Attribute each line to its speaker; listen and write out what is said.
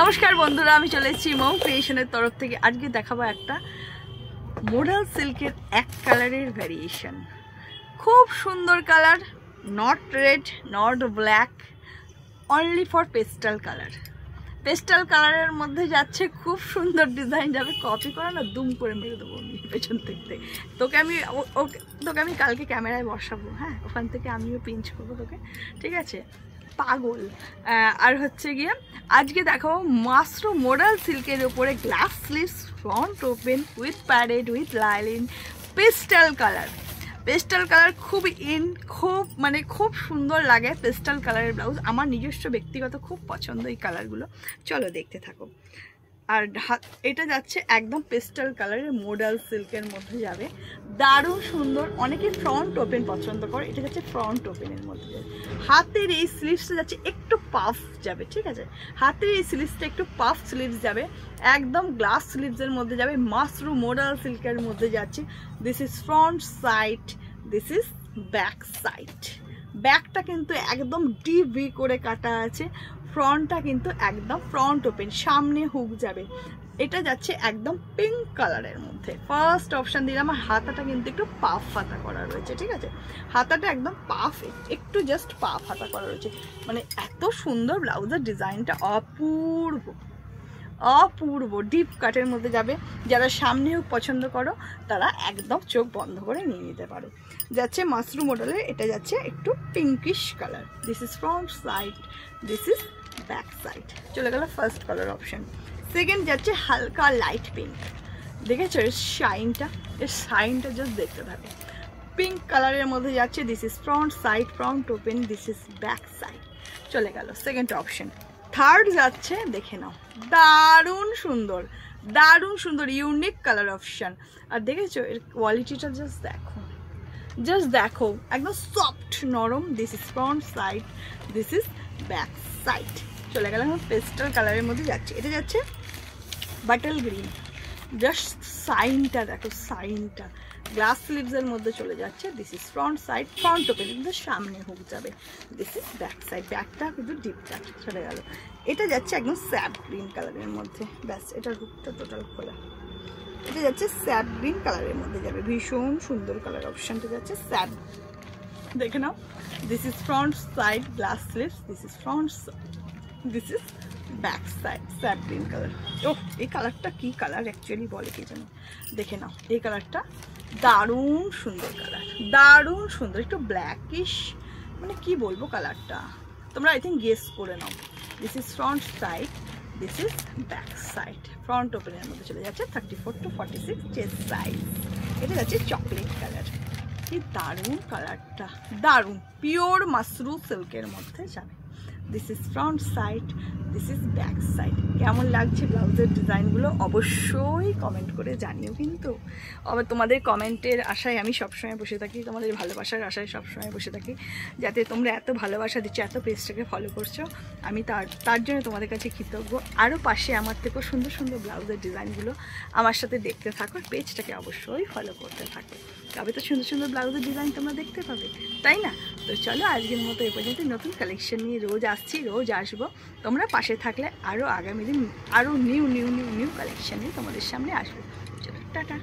Speaker 1: নমস্কার বন্ধুরা, আমি চলে এসেছি মৌ ক্রিয়েশনের তরফ থেকে। আজকে দেখাবো একটা মডাল সিল্কের এক কালারের ভ্যারিয়েশন। খুব সুন্দর colour, not red not black, only for pastel colour. Pastel কালারের মধ্যে যাচ্ছে খুব সুন্দর ডিজাইন, যাবে কপি করে না দুম করে মেরে দেবো আমি পেছন থেকে। তোকে আমি কালকে ক্যামেরায় বসাবো, হ্যাঁ, ওখান থেকে আমিও পিঞ্চ করবো তোকে, ঠিক আছে? পাগল। আর হচ্ছে গিয়ে আজকে দেখো মাশরুম মডাল সিল্কের উপরে glass sleeves, front open with padded with lining, pastel colour. Pastel colour খুব সুন্দর লাগে। পেস্টাল কালারের ব্লাউজ আমার নিজস্ব ব্যক্তিগত খুব পছন্দ এই কালারগুলো। চলো দেখতে থাকো। আর এটা যাচ্ছে একদম পেস্টাল কালারের মডাল সিল্কের মধ্যে যাবে, দারুণ সুন্দর। অনেকে ফ্রন্ট ওপেন পছন্দ করে, এটা যাচ্ছে ফ্রন্ট ওপেনের মধ্যে যাবে। হাতের এই স্লিভসটা যাচ্ছে একটু পাফ যাবে, ঠিক আছে? হাতের এই স্লিভসটা একটু পাফ স্লিভস যাবে, একদম গ্লাস স্লিভসের মধ্যে যাবে। মাশরুম মডাল সিল্কের মধ্যে যাচ্ছে। This is front side, this is back side. ব্যাকটা কিন্তু একদম ডিপ ভি করে কাটা আছে, ফ্রন্টটা কিন্তু একদম ফ্রন্ট ওপেন, সামনে হুক যাবে। এটা যাচ্ছে একদম পিঙ্ক কালারের মধ্যে। ফার্স্ট অপশান দিলাম। আমার হাতাটা কিন্তু একটু পাফ হাতা করা রয়েছে, ঠিক আছে? হাতাটা একদম পাফ, একটু জাস্ট পাফ হাতা করা রয়েছে। মানে এত সুন্দর ব্লাউজের ডিজাইনটা, অপূর্ব অপূর্ব। ডিপ কাটের মধ্যে যাবে। যারা সামনে হুক পছন্দ করো তারা একদম চোখ বন্ধ করে নিয়ে নিতে পারো। যাচ্ছে মাশরুম মডেলের, এটা যাচ্ছে একটু pinkish colour. This is front side, this is back side. চলে গেল ফার্স্ট কালার অপশন। সেকেন্ড যাচ্ছে হালকা লাইট পিঙ্ক। দেখেছো এর শাইনটা? এর শাইনটা জাস্ট দেখতে থাকো। পিঙ্ক কালারের মধ্যে যাচ্ছে। This is front side, front open, this is back side. চলে গেল সেকেন্ড অপশন। থার্ড যাচ্ছে, দেখে নাও, দারুণ সুন্দর, দারুণ সুন্দর, ইউনিক কালার অপশন। আর দেখেছো এর কোয়ালিটিটা জাস্ট দেখো, জাস্ট দেখো, একদম সফট নরম। This is front side, this is back side. চলে গেলাম পেস্টাল কালারের মধ্যে যাচ্ছে। এটা যাচ্ছে বাটল গ্রিন। জাস্ট সাইনটা দেখো, সাইনটা গ্লাস স্লিভসের মধ্যে চলে যাচ্ছে। This is front side, front open, কিন্তু সামনে হুক যাবে। দিস ইজ ব্যাক সাইড, ব্যাকটা কিন্তু ডিপ কাট। চলে গেল। এটা যাচ্ছে একদম স্যাপ গ্রিন কালারের মধ্যে। ব্যাস, এটা হুকটা টোটাল খোলা। এটা যাচ্ছে স্যাপ গ্রিন কালারের মধ্যে যাবে, ভীষণ সুন্দর কালার অপশনটা যাচ্ছে স্যাপ। দেখে নাও, this is front side glass sleeves, this is front, this is back side, sap green colour. ও এই কালারটা কি কালার অ্যাকচুয়ালি বলে কে জানো? দেখে নাও এই কালারটা, দারুণ সুন্দর কালার, দারুণ সুন্দর। একটু ব্ল্যাকিশ, মানে কি বলবো কালারটা, তোমরা আই থিঙ্ক গেস করে নাও। This is front side, this is back side. Front ওপেনের মধ্যে চলে যাচ্ছে 34 to 46 চেস্ট সাইজ। এটা যাচ্ছে চকলেট কালার। কি দারুণ কালারটা, দারুণ। পিওর মাশরুম সিল্কের মধ্যে যাবে। This is front side, this is back side. কেমন লাগছে ব্লাউজের ডিজাইনগুলো অবশ্যই কমেন্ট করে জানিও কিন্তু। আবার তোমাদের কমেন্টের আশায় আমি সবসময় বসে থাকি, তোমাদের ভালোবাসার আশায় সবসময় বসে থাকি, যাতে তোমরা এত ভালোবাসা দিচ্ছ, এত পেজটাকে ফলো করছো। আমি তার জন্য তোমাদের কাছে কৃতজ্ঞ। আরও পাশে আমার থেকেও সুন্দর সুন্দর ব্লাউজের ডিজাইনগুলো আমার সাথে দেখতে থাকো, পেজটাকে অবশ্যই ফলো করতে থাকো, তবে তো সুন্দর সুন্দর ব্লাউজের ডিজাইন তোমরা দেখতে পাবে, তাই না? তো চলো আজকের মতো এ পর্যন্ত। নতুন কালেকশন নিয়ে রোজ আসছি, রোজ আসবো। তোমরা পাশে থাকলে আরও আগামী দিন আরও নিউ কালেকশন নিয়ে তোমাদের সামনে আসবো। চলো টাটা।